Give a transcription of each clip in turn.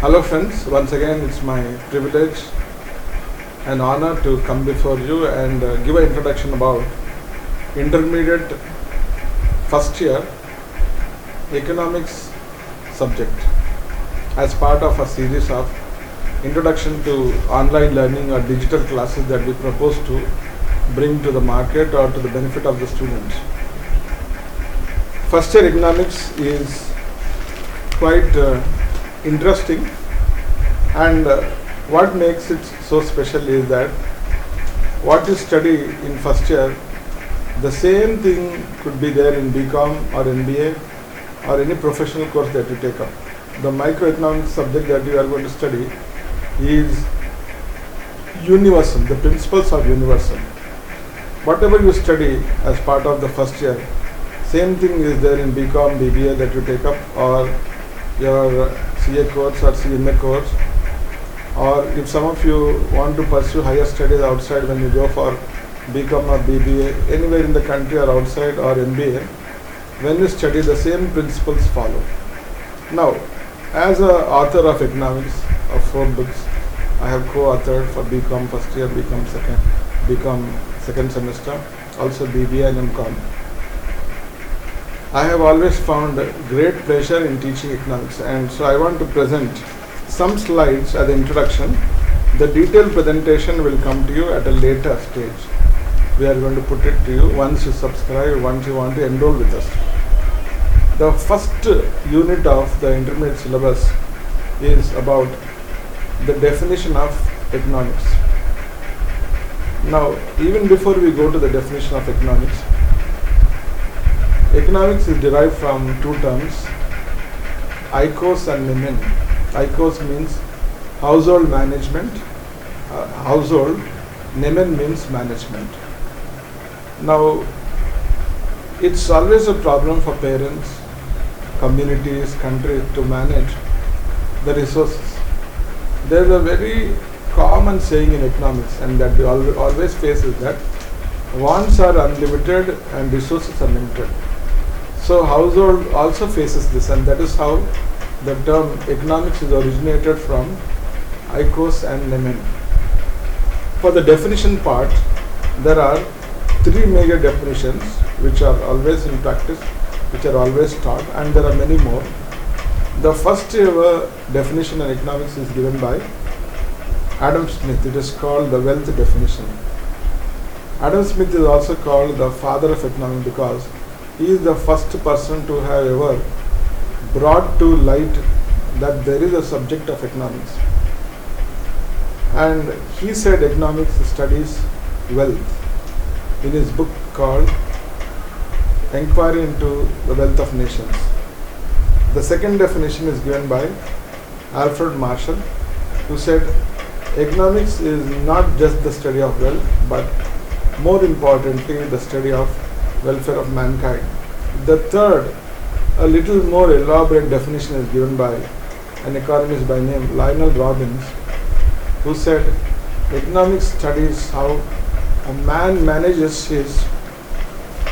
Hello friends, once again it's my privilege and honor to come before you and give an introduction about intermediate first year economics subject as part of a series of introduction to online learning or digital classes that we propose to bring to the market or to the benefit of the students. First year economics is quite interesting, and what makes it so special is that what you study in first year, the same thing could be there in BCom or MBA or any professional course that you take up. The microeconomics subject that you are going to study is universal, the principles are universal. Whatever you study as part of the first year, same thing is there in BCom, BBA that you take up, or your CA course or CMA course, or if some of you want to pursue higher studies outside when you go for BCom or BBA, anywhere in the country or outside or MBA, when you study the same principles follow. Now, as an author of economics of 4 books, I have co-authored for BCom first year, BCom second semester, also BBA and MCom. I have always found great pleasure in teaching economics, and so I want to present some slides as an introduction. The detailed presentation will come to you at a later stage. We are going to put it to you once you subscribe, once you want to enroll with us. The first unit of the intermediate syllabus is about the definition of economics. Now, even before we go to the definition of economics, economics is derived from 2 terms, ICOS and NEMEN. ICOS means household management, household, NEMEN means management. Now, it's always a problem for parents, communities, countries to manage the resources. There is a very common saying in economics, and that we always face, is that wants are unlimited and resources are limited. So household also faces this, and that is how the term economics is originated from ICOS and NEMEN. For the definition part, there are 3 major definitions which are always in practice, which are always taught, and there are many more. The first ever definition in economics is given by Adam Smith. It is called the wealth definition. Adam Smith is also called the father of economics because he is the first person to have ever brought to light that there is a subject of economics. And he said economics studies wealth in his book called Enquiry into the Wealth of Nations. The second definition is given by Alfred Marshall, who said economics is not just the study of wealth, but more importantly the study of welfare of mankind. The third, a little more elaborate definition is given by an economist by name Lionel Robbins, who said economics studies how a man manages his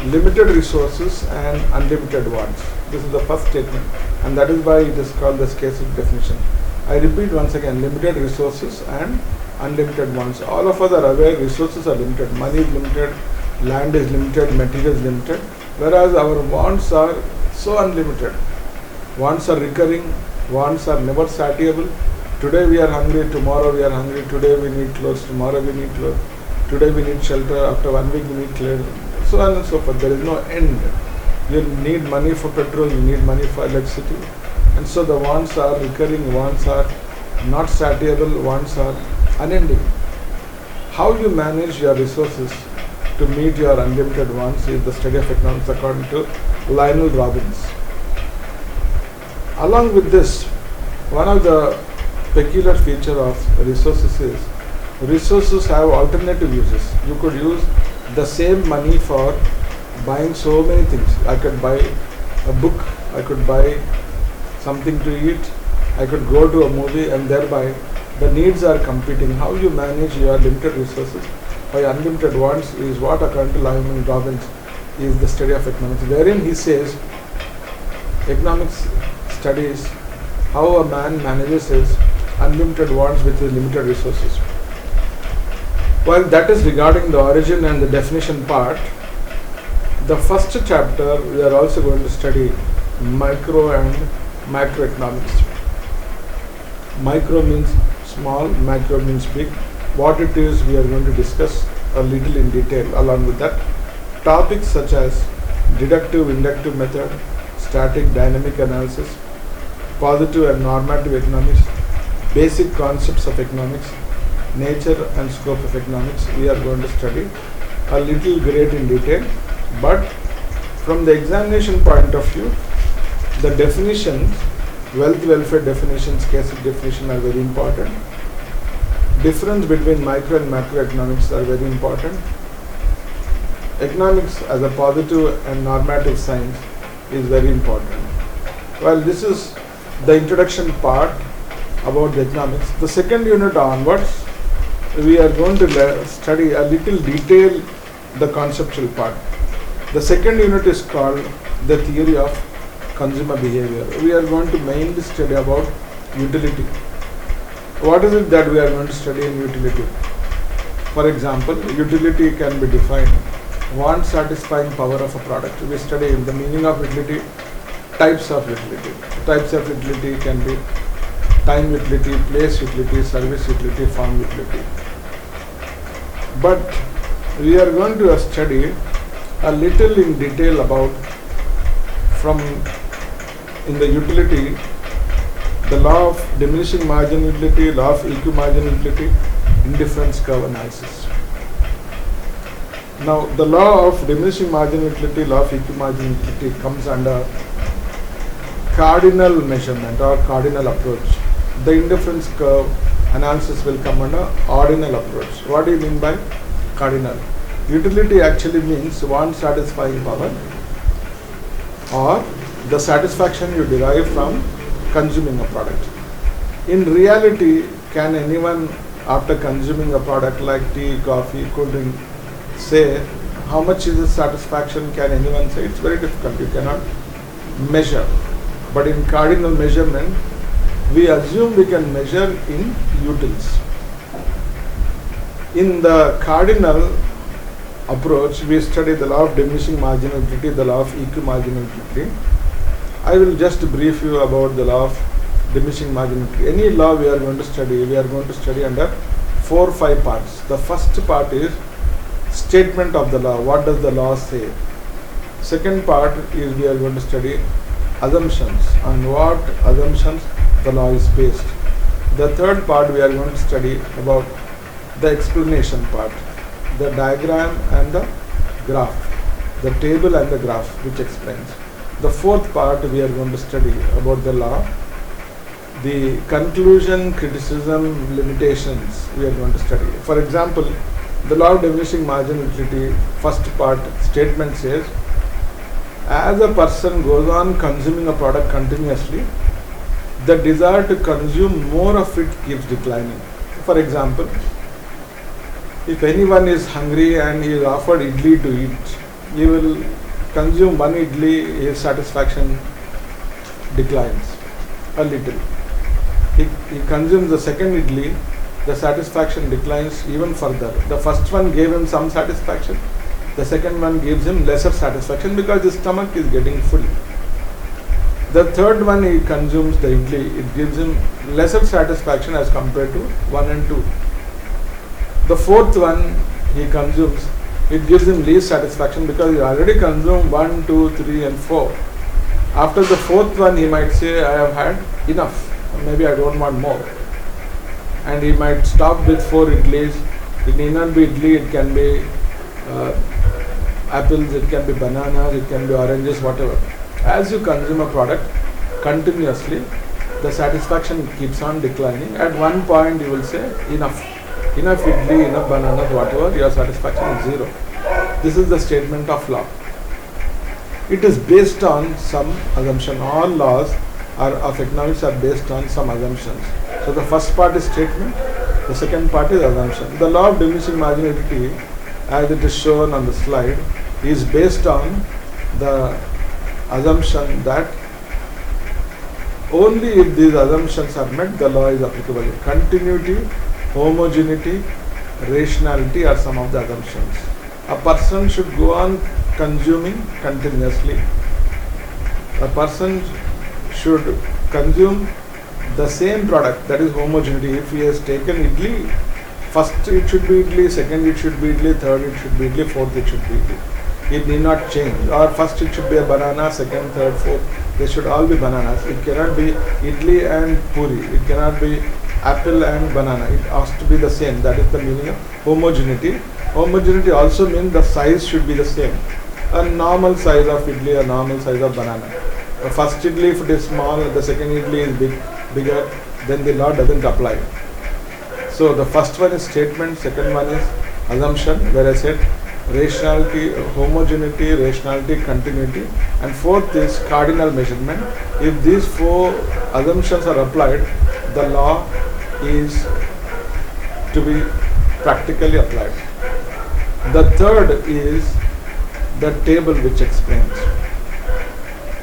limited resources and unlimited wants. This is the first statement, and that is why it is called the scarcity definition. I repeat once again, limited resources and unlimited wants. All of us are aware resources are limited, money is limited, land is limited, material is limited, whereas our wants are so unlimited. Wants are recurring, wants are never satiable. Today we are hungry, tomorrow we are hungry, today we need clothes, tomorrow we need clothes, today we need shelter, after 1 week we need clothes, so on and so forth. There is no end. You need money for petrol, you need money for electricity, and so the wants are recurring, wants are not satiable, wants are unending. How you manage your resources to meet your unlimited wants is the study of economics according to Lionel Robbins. Along with this, one of the peculiar feature of resources is resources have alternative uses. You could use the same money for buying so many things. I could buy a book, I could buy something to eat, I could go to a movie, and thereby the needs are competing. How you manage your limited resources by unlimited wants is what, according to Lionel Robbins, is the study of economics, wherein he says economics studies how a man manages his unlimited wants with his limited resources. While that is regarding the origin and the definition part, the first chapter we are also going to study micro and macroeconomics. Micro means small, macro means big. What it is we are going to discuss a little in detail. Along with that, topics such as deductive, inductive method, static, dynamic analysis, positive and normative economics, basic concepts of economics, nature and scope of economics we are going to study a little great in detail. But from the examination point of view, the definitions, wealth welfare definitions, case definition are very important. Difference between micro and macroeconomics are very important. Economics as a positive and normative science is very important. Well, this is the introduction part about the economics. The second unit onwards, we are going to study a little detail the conceptual part. The second unit is called the theory of consumer behavior. We are going to mainly study about utility. What is it that we are going to study in utility? For example, utility can be defined want satisfying power of a product. We study the meaning of utility, types of utility. Types of utility can be time utility, place utility, service utility, form utility. But we are going to study a little in detail about from in the utility, the law of diminishing margin utility, law of equal margin utility, indifference curve analysis. Now, the law of diminishing margin utility, law of equal margin utility comes under cardinal measurement or cardinal approach. The indifference curve analysis will come under ordinal approach. What do you mean by cardinal? Utility actually means want satisfying power or the satisfaction you derive from consuming a product. In reality, can anyone after consuming a product like tea, coffee, cool drink say how much is the satisfaction? Can anyone say? It's very difficult. You cannot measure. But in cardinal measurement, we assume we can measure in utils. In the cardinal approach, we study the law of diminishing marginal utility, the law of equal marginal utility. I will just brief you about the law of diminishing marginal utility. Any law we are going to study under 4 or 5 parts. The first part is statement of the law. What does the law say? Second part is we are going to study assumptions. On what assumptions the law is based. The third part we are going to study about the explanation part, the diagram and the graph, the table and the graph which explains. The fourth part we are going to study about the law, the conclusion, criticism, limitations we are going to study. For example, the law of diminishing margin utility, first part statement says, as a person goes on consuming a product continuously, the desire to consume more of it keeps declining. For example, if anyone is hungry and he is offered idli to eat, he will consume one idli, his satisfaction declines a little. He consumes the second idli, the satisfaction declines even further. The first one gave him some satisfaction, the second one gives him lesser satisfaction because his stomach is getting full. The third one he consumes the idli, it gives him lesser satisfaction as compared to 1 and 2. The fourth one he consumes, it gives him least satisfaction because he already consumed 1, 2, 3 and 4. After the fourth one he might say, I have had enough, or maybe I don't want more. And he might stop with 4 idlis. It need not be idli, it can be apples, it can be bananas, it can be oranges, whatever. As you consume a product continuously, the satisfaction keeps on declining. At one point you will say, enough idli, enough bananas, whatever, your satisfaction is 0. This is the statement of law. It is based on some assumption. All laws of economics are based on some assumptions. So the first part is statement, the second part is assumption. The law of diminishing marginality, as it is shown on the slide, is based on the assumption that Only if these assumptions are met, the law is applicable. Continuity, homogeneity, rationality are some of the assumptions. A person should go on consuming continuously. A person should consume the same product, that is homogeneity. If he has taken idli, first it should be idli, second it should be idli, third it should be idli, fourth it should be idli. It need not change. Or first it should be a banana, second, third, fourth. They should all be bananas. It cannot be idli and puri. It cannot be apple and banana. It has to be the same. That is the meaning of homogeneity. Homogeneity also means the size should be the same. A normal size of idli, a normal size of banana. The first idli, if it is small, the second idli is bigger, then the law doesn't apply. So the first one is statement, second one is assumption, where I said rationality, homogeneity, rationality, continuity, and fourth is cardinal measurement. If these four assumptions are applied, the law is to be practically applied. The third is the table which explains.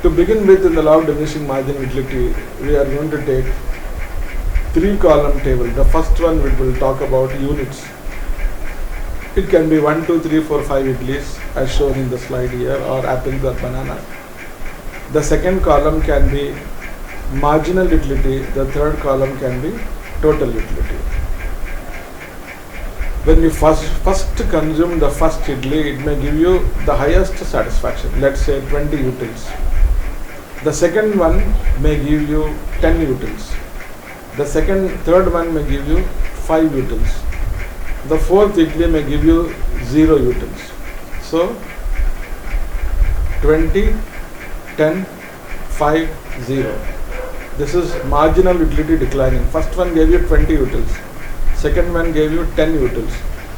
To begin with, in the law of diminishing marginal utility, we are going to take 3-column table. The first one we will talk about units. It can be 1, 2, 3, 4, 5 idlis as shown in the slide here, or apples or bananas. The second column can be marginal utility. The third column can be total utility. When you first consume the first idli, it may give you the highest satisfaction. Let's say 20 utils. The second one may give you 10 utils. The third one may give you 5 utils. The fourth idli may give you 0 utils. So 20, 10, 5, 0. This is marginal utility declining. First one gave you 20 utils. Second one gave you 10 utils.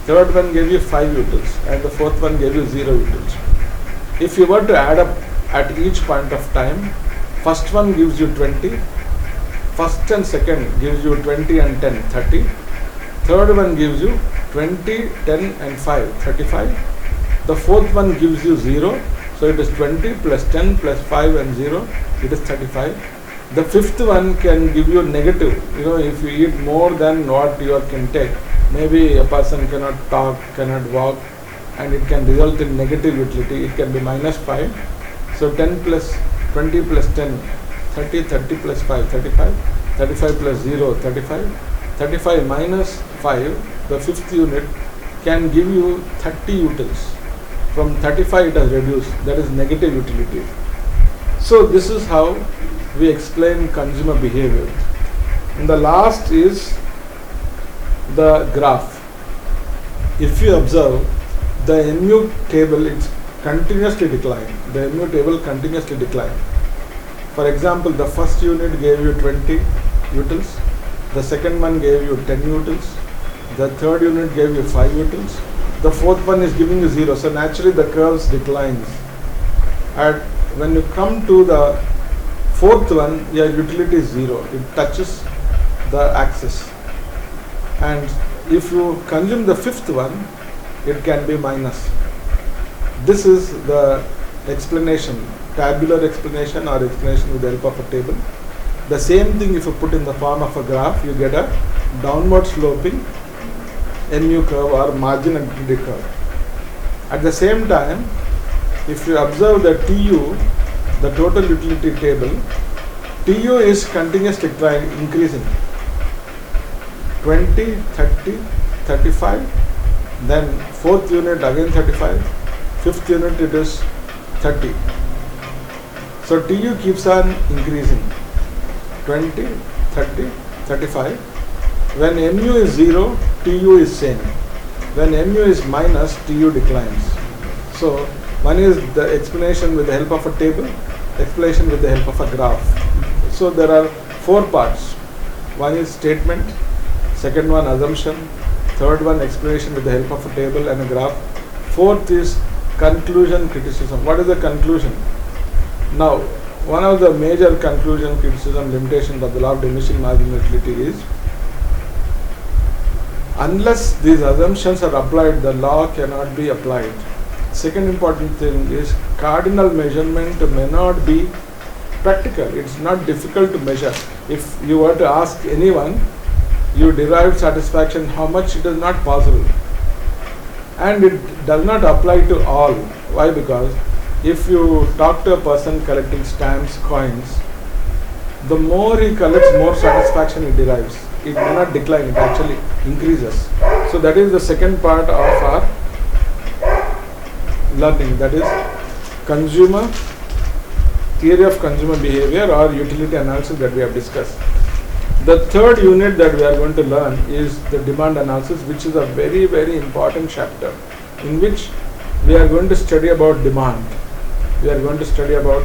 Third one gave you 5 utils. And the fourth one gave you 0 utils. If you were to add up at each point of time, first one gives you 20. First and second gives you 20 and 10, 30. Third one gives you 20, 10 and 5, 35. The fourth one gives you 0. So it is 20 plus 10 plus 5 and 0. It is 35. The fifth one can give you negative. If you eat more than what you can take, maybe a person cannot talk, cannot walk, and it can result in negative utility. It can be minus 5. So 10 plus 20 plus 10, 30, 30 plus 5, 35, 35 plus 0, 35, 35 minus 5, the fifth unit can give you 30 utils. From 35 it has reduced, that is negative utility. So this is how we explain consumer behavior. And the last is the graph. If you observe, the MU table is continuously declining. The MU table continuously declining. For example, the first unit gave you 20 utils, the second one gave you 10 utils, the third unit gave you 5 utils, the fourth one is giving you 0. So naturally the curves declines. And when you come to the fourth one, your utility is 0. It touches the axis. And if you consume the fifth one, it can be minus. This is the explanation, tabular explanation or explanation with the help of a table. The same thing if you put in the form of a graph, you get a downward sloping MU curve or marginal utility curve. At the same time, if you observe the TU, the total utility table, TU is continuously increasing. 20, 30, 35, then fourth unit again 35, fifth unit it is 30. So TU keeps on increasing. 20, 30, 35. When MU is 0, TU is same. When MU is minus, TU declines. So one is the explanation with the help of a table, explanation with the help of a graph. So there are 4 parts. One is statement, second one assumption, third one explanation with the help of a table and a graph, fourth is conclusion criticism. What is the conclusion? Now, one of the major conclusion criticism limitations of the law of diminishing marginal utility is, unless these assumptions are applied, the law cannot be applied. Second important thing is, cardinal measurement may not be practical. It's not difficult to measure. If you were to ask anyone, you derive satisfaction, how much, it is not possible. And it does not apply to all. Why? Because if you talk to a person collecting stamps, coins, the more he collects, more satisfaction he derives. It may not decline, it actually increases. So that is the second part of our learning, that is consumer theory of consumer behavior or utility analysis that we have discussed. The third unit that we are going to learn is the demand analysis, which is a very, very important chapter in which we are going to study about demand. We are going to study about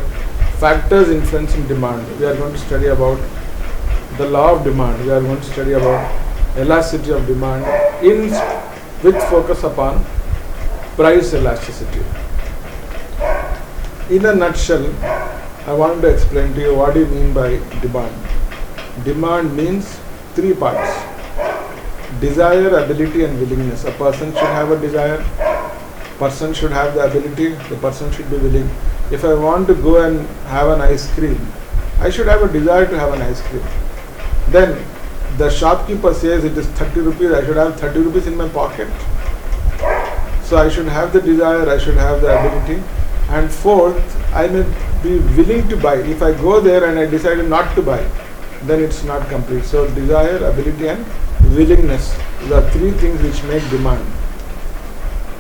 factors influencing demand. We are going to study about the law of demand. We are going to study about elasticity of demand with focus upon price elasticity. In a nutshell, I want to explain to you what do you mean by demand. Demand means three parts: desire, ability and willingness. A person should have a desire, person should have the ability, the person should be willing. If I want to go and have an ice cream, I should have a desire to have an ice cream. Then the shopkeeper says it is 30 rupees, I should have 30 rupees in my pocket. So I should have the desire, I should have the ability. And fourth, I may be willing to buy. If I go there and I decided not to buy, then it's not complete. So desire, ability and willingness, the three things which make demand.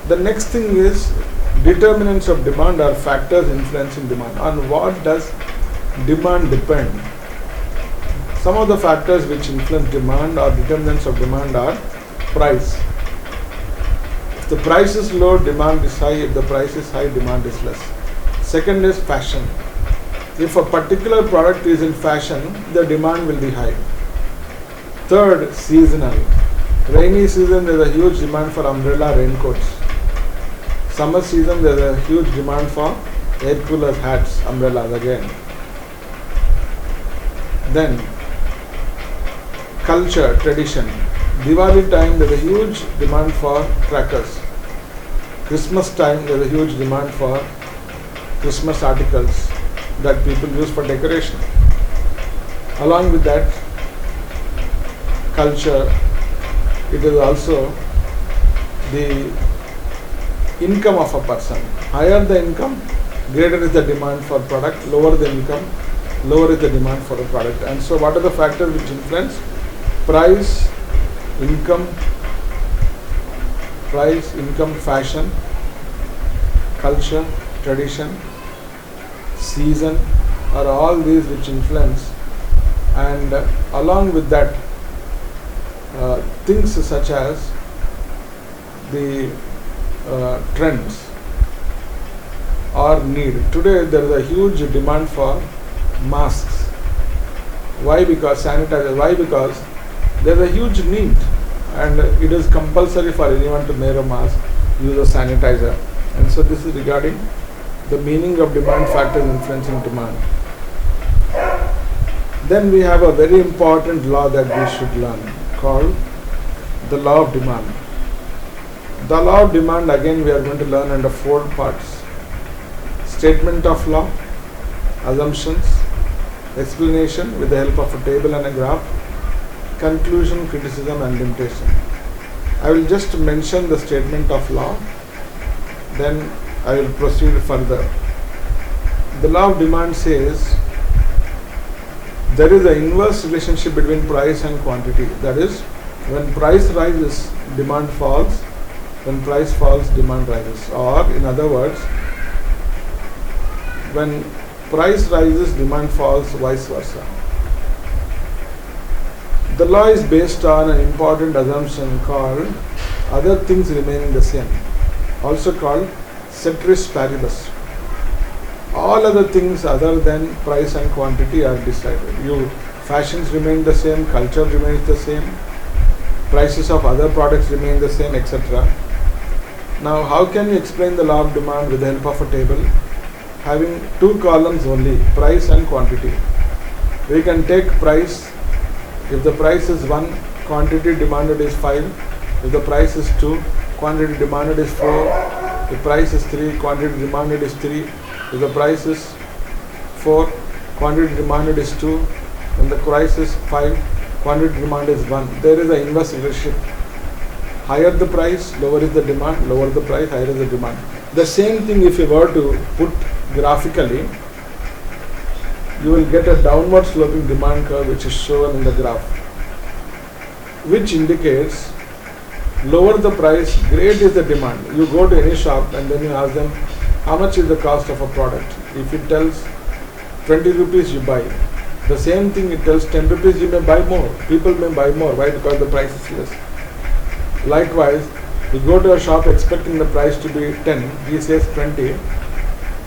The next thing is determinants of demand are factors influencing demand. On what does demand depend? Some of the factors which influence demand or determinants of demand are price. If the price is low, demand is high. If the price is high, demand is less. Second is fashion. If a particular product is in fashion, the demand will be high. Third, seasonal. Rainy season, there is a huge demand for umbrella, raincoats. Summer season, there is a huge demand for air coolers, hats, umbrellas again. Then, culture, tradition. Diwali time, there is a huge demand for crackers. Christmas time, there is a huge demand for Christmas articles that people use for decoration. Along with that, culture, it is also the income of a person. Higher the income, greater is the demand for product. Lower the income, lower is the demand for a product. And so what are the factors which influence? Price, income, fashion, culture, tradition, season are all these which influence. And along with that, things such as the trends or need. Today there is a huge demand for masks. Why? Because sanitizer. Why? Because there is a huge need and it is compulsory for anyone to wear a mask, use a sanitizer. And so this is regarding the meaning of demand factors influencing demand. Then we have a very important law that we should learn called the law of demand. The law of demand, again, we are going to learn under four parts: statement of law, assumptions, explanation with the help of a table and a graph, conclusion, criticism and limitation. I will just mention the statement of law, then I will proceed further. The law of demand says there is an inverse relationship between price and quantity. That is, when price rises, demand falls. When price falls, demand rises. Or in other words, when price rises, demand falls, vice versa. The law is based on an important assumption called other things remaining the same, also called ceteris paribus. All other things other than price and quantity are decided. Fashions remain the same, culture remains the same, prices of other products remain the same, etc. Now, how can you explain the law of demand with the help of a table? Having two columns only, price and quantity. We can take price. If the price is 1, quantity demanded is 5. If the price is 2, quantity demanded is 4. If price is 3, quantity demanded is 3. If the price is 4, quantity demanded is 2, when the price is 5, quantity demand is 1. There is an inverse relationship. Higher the price, lower is the demand, lower the price, higher is the demand. The same thing if you were to put graphically, you will get a downward sloping demand curve which is shown in the graph, which indicates lower the price, great is the demand. You go to any shop and then you ask them how much is the cost of a product. If it tells 20 rupees, you buy. The same thing, it tells 10 rupees, you may buy more. People may buy more. Why? Because the price is less. Likewise, you go to a shop expecting the price to be 10, he says 20,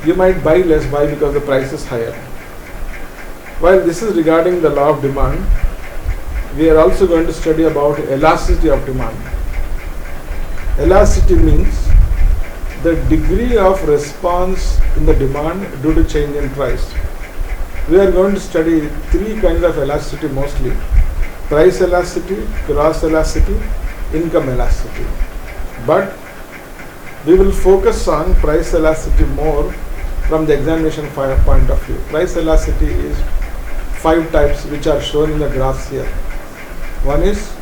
you might buy less. Why? Because the price is higher. While this is regarding the law of demand, we are also going to study about elasticity of demand. Elasticity means the degree of response in the demand due to change in price. We are going to study 3 kinds of elasticity mostly: price elasticity, cross elasticity, income elasticity. But we will focus on price elasticity more from the examination point of view. Price elasticity is 5 types which are shown in the graphs here. One is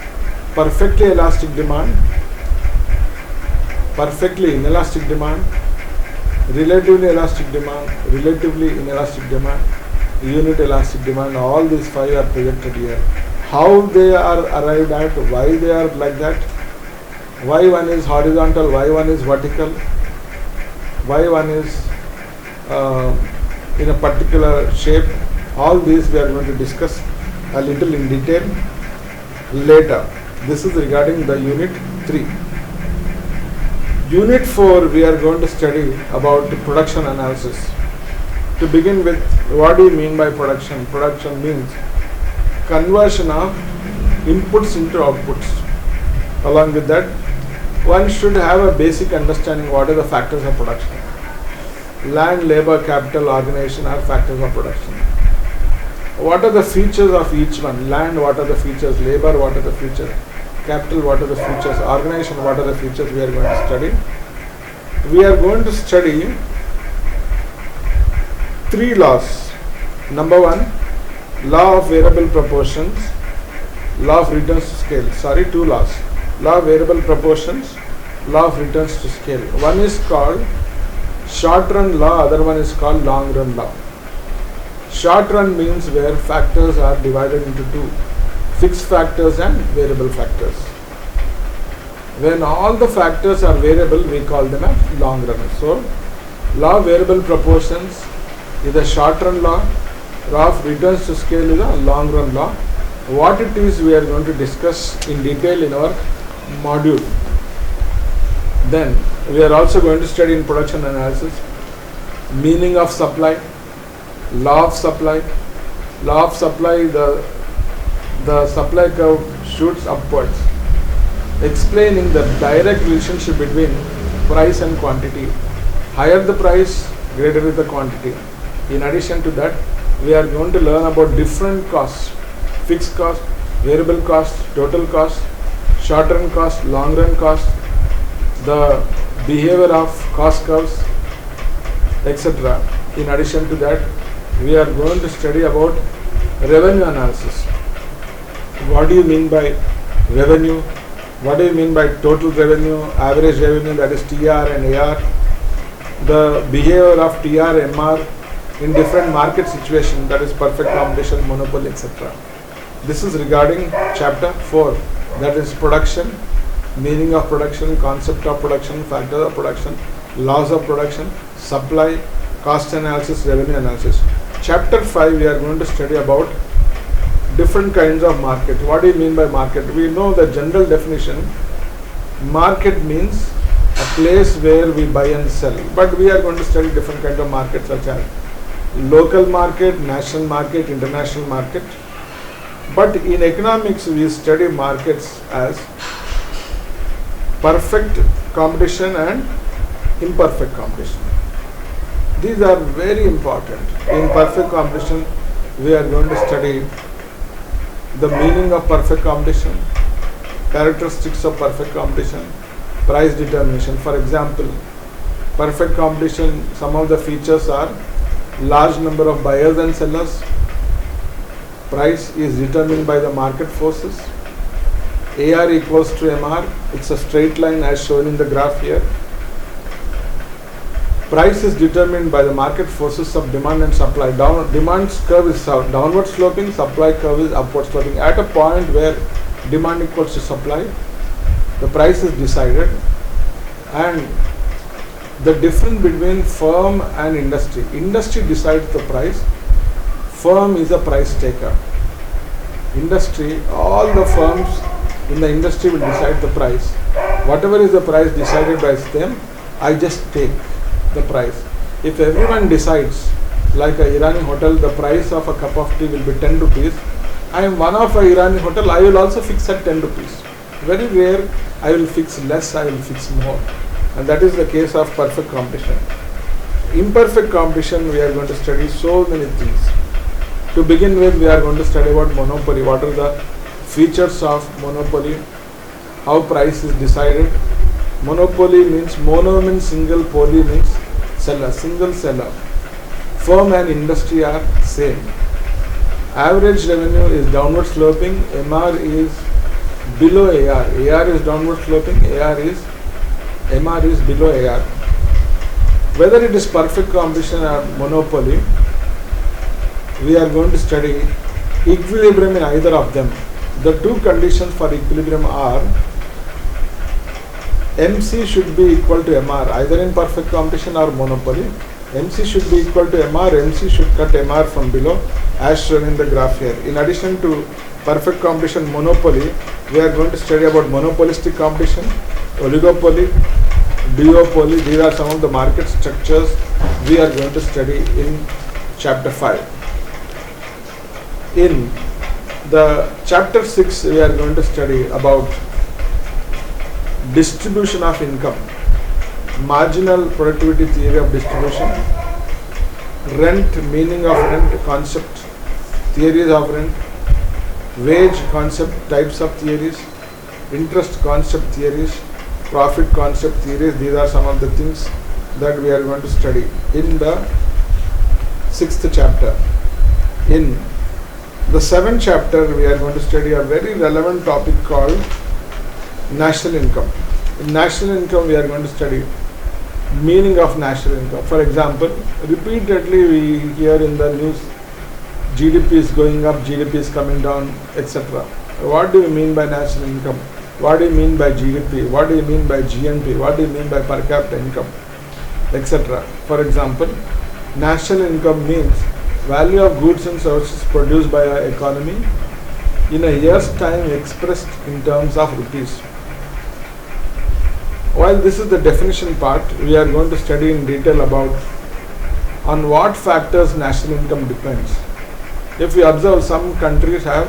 perfectly elastic demand, perfectly inelastic demand, relatively elastic demand, relatively inelastic demand, unit elastic demand. All these 5 are projected here. How they are arrived at, why they are like that, why one is horizontal, why one is vertical, why one is in a particular shape, all these we are going to discuss a little in detail later. This is regarding the unit 3. Unit 4 we are going to study about production analysis. To begin with, what do you mean by production? Production means conversion of inputs into outputs. Along with that, one should have a basic understanding what are the factors of production. Land, labor, capital, organization are factors of production. What are the features of each one? Land, what are the features? Labor, what are the features? Capital, what are the features? Organization, what are the features we are going to study? We are going to study 3 laws. Number 1, law of variable proportions, law of returns to scale. 2 laws. Law of variable proportions, law of returns to scale. One is called short run law, other one is called long run law. Short run means where factors are divided into 2, fixed factors and variable factors. When all the factors are variable, we call them as long run. So, law of variable proportions is a short run law, law of returns to scale is a long run law. What it is we are going to discuss in detail in our module. Then we are also going to study in production analysis meaning of supply, law of supply. Law of supply, the supply curve shoots upwards, explaining the direct relationship between price and quantity. Higher the price, greater is the quantity. In addition to that, we are going to learn about different costs: fixed cost, variable cost, total cost, short run cost, long run cost, the behavior of cost curves, etc. In addition to that, we are going to study about revenue analysis. What do you mean by revenue? What do you mean by total revenue, average revenue, that is TR and AR, the behavior of TR, MR in different market situations, that is perfect competition, monopoly, etc. This is regarding chapter 4, that is production, meaning of production, concept of production, factors of production, laws of production, supply, cost analysis, revenue analysis. Chapter 5 we are going to study about different kinds of market. What do you mean by market? We know the general definition. Market means a place where we buy and sell, but we are going to study different kinds of markets such as local market, national market, international market. But in economics we study markets as perfect competition and imperfect competition. These are very important. In perfect competition, we are going to study the meaning of perfect competition, characteristics of perfect competition, price determination. For example, perfect competition, some of the features are large number of buyers and sellers. Price is determined by the market forces. AR equals to MR. It's a straight line as shown in the graph here. Price is determined by the market forces of demand and supply. Demand curve is downward sloping, supply curve is upward sloping. At a point where demand equals to supply, the price is decided, and the difference between firm and industry. Industry decides the price, firm is a price taker. Industry, all the firms in the industry will decide the price. Whatever is the price decided by them, I just take the price. If everyone decides, like a Irani hotel, the price of a cup of tea will be 10 rupees. I am one of a Irani hotel, I will also fix at 10 rupees. Very rare, I will fix less, I will fix more. And that is the case of perfect competition. Imperfect competition, we are going to study so many things. To begin with, we are going to study about monopoly. What are the features of monopoly? How price is decided? Monopoly means mono means single, poly means seller, single seller. Firm and industry are same. Average revenue is downward sloping. MR is below AR. AR is downward sloping. MR is below AR. Whether it is perfect competition or monopoly, we are going to study equilibrium in either of them. The two conditions for equilibrium are MC should be equal to MR, either in perfect competition or monopoly. MC should be equal to MR, MC should cut MR from below, as shown in the graph here. In addition to perfect competition monopoly, we are going to study about monopolistic competition, oligopoly, duopoly. These are some of the market structures we are going to study in chapter 5. In the chapter 6, we are going to study about distribution of income, marginal productivity theory of distribution, rent, meaning of rent, concept, theories of rent, wage concept, types of theories, interest concept theories, profit concept theories. These are some of the things that we are going to study in the 6th chapter. In the 7th chapter, we are going to study a very relevant topic called national income. In national income, we are going to study meaning of national income. For example, repeatedly we hear in the news, GDP is going up, GDP is coming down, etc. What do you mean by national income? What do you mean by GDP? What do you mean by GNP? What do you mean by per capita income, etc. For example, national income means value of goods and services produced by our economy in a year's time expressed in terms of rupees. While this is the definition part, we are going to study in detail about on what factors national income depends. If we observe, some countries have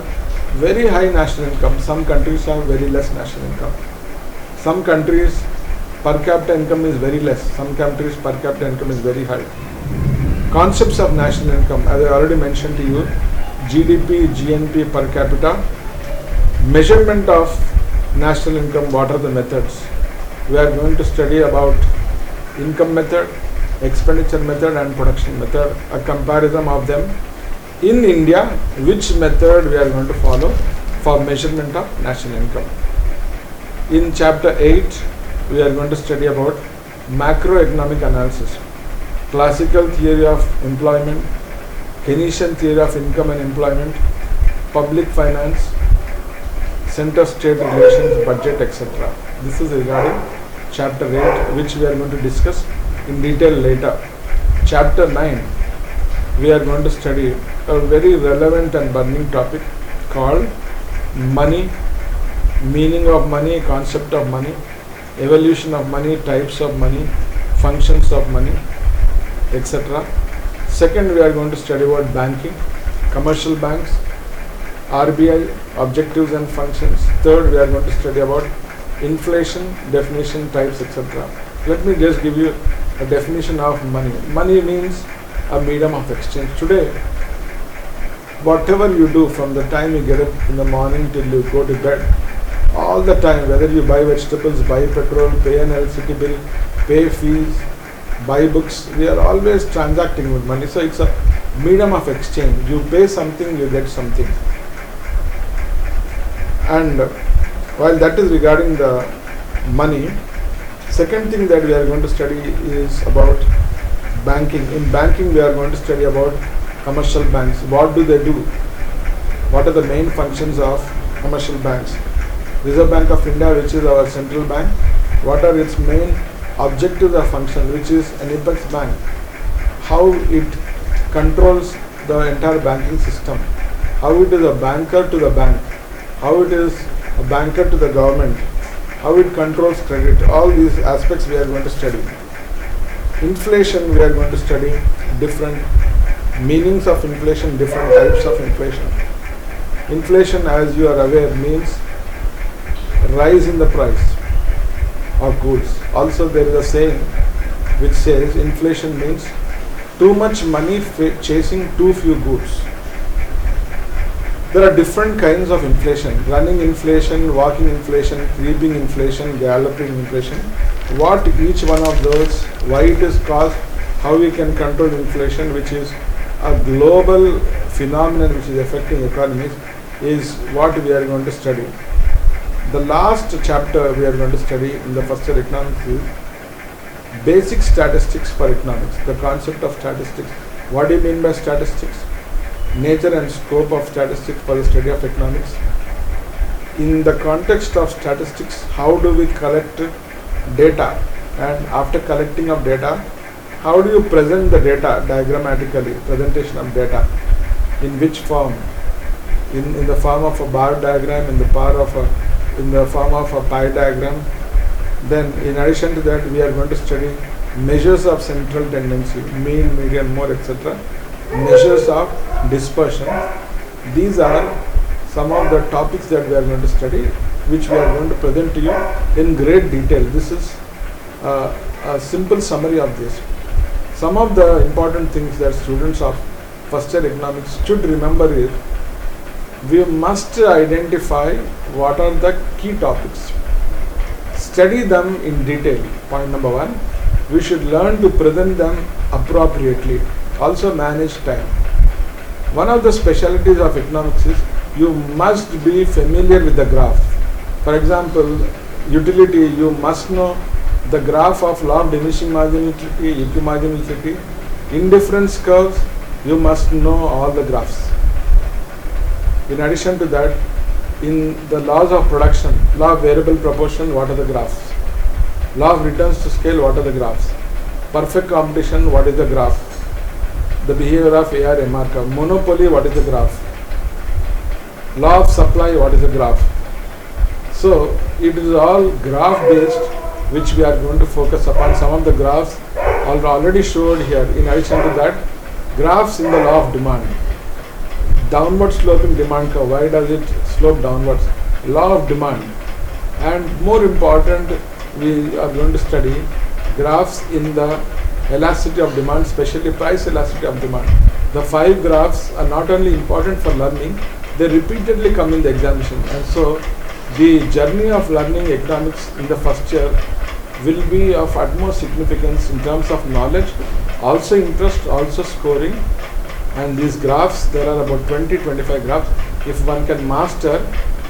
very high national income, some countries have very less national income. Some countries per capita income is very less, some countries per capita income is very high. Concepts of national income, as I already mentioned to you, GDP, GNP, per capita. Measurement of national income, what are the methods? We are going to study about income method, expenditure method and production method, a comparison of them. In India, which method we are going to follow for measurement of national income. In chapter 8, we are going to study about macroeconomic analysis, classical theory of employment, Keynesian theory of income and employment, public finance, center-state relations, budget, etc. This is regarding chapter 8, which we are going to discuss in detail later. Chapter 9, we are going to study a very relevant and burning topic called money, meaning of money, concept of money, evolution of money, types of money, functions of money, etc. Second, we are going to study about banking, commercial banks, RBI, objectives and functions. Third, we are going to study about inflation, definition, types, etc. Let me just give you a definition of money. Money means a medium of exchange. Today, whatever you do from the time you get up in the morning till you go to bed, all the time, whether you buy vegetables, buy petrol, pay an electricity bill, pay fees, buy books, we are always transacting with money. So it's a medium of exchange. You pay something, you get something. And while that is regarding the money, second thing that we are going to study is about banking. In banking, we are going to study about commercial banks. What do they do? What are the main functions of commercial banks? Reserve Bank of India, which is our central bank, what are its main objectives or functions, which is an apex bank, how it controls the entire banking system, how it is a banker to the bank, how it is a banker to the government, how it controls credit. All these aspects we are going to study. Inflation, we are going to study different meanings of inflation, different types of inflation. Inflation, as you are aware, means rise in the price of goods. Also, there is a saying which says inflation means too much money chasing too few goods. There are different kinds of inflation: running inflation, walking inflation, creeping inflation, galloping inflation. What each one of those, why it is caused, how we can control inflation, which is a global phenomenon which is affecting economies, is what we are going to study. The last chapter we are going to study in the first year economics is basic statistics for economics. The concept of statistics. What do you mean by statistics? Nature and scope of statistics for the study of economics. In the context of statistics, how do we collect data? And after collecting of data, how do you present the data diagrammatically? Presentation of data. In which form? In the form of a bar diagram, in the form of a pie diagram. Then in addition to that, we are going to study measures of central tendency, mean, median, mode, etc. Measures of dispersion. These are some of the topics that we are going to study, which we are going to present to you in great detail. This is a simple summary of this. Some of the important things that students of first year economics should remember is, we must identify what are the key topics. Study them in detail. Point number one. We should learn to present them appropriately. Also manage time. One of the specialties of economics is you must be familiar with the graph. For example, utility, you must know the graph of law of diminishing marginal utility, equimarginal utility. Indifference curves, you must know all the graphs. In addition to that, in the laws of production, law of variable proportion, what are the graphs? Law of returns to scale, what are the graphs? Perfect competition, what is the graph? The behavior of AR MR curve. Monopoly, what is the graph? Law of supply, what is the graph? So it is all graph based, which we are going to focus upon. Some of the graphs are already showed here. In addition to that, graphs in the law of demand. Downward sloping demand curve, why does it slope downwards? Law of demand. And more important, we are going to study graphs in the elasticity of demand, especially price elasticity of demand. The 5 graphs are not only important for learning, they repeatedly come in the examination. And so the journey of learning economics in the first year will be of utmost significance in terms of knowledge, also interest, also scoring. And these graphs, there are about 20-25 graphs. If one can master,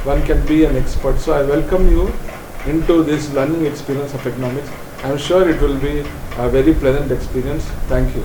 one can be an expert. So I welcome you into this learning experience of economics. I am sure it will be a very pleasant experience. Thank you.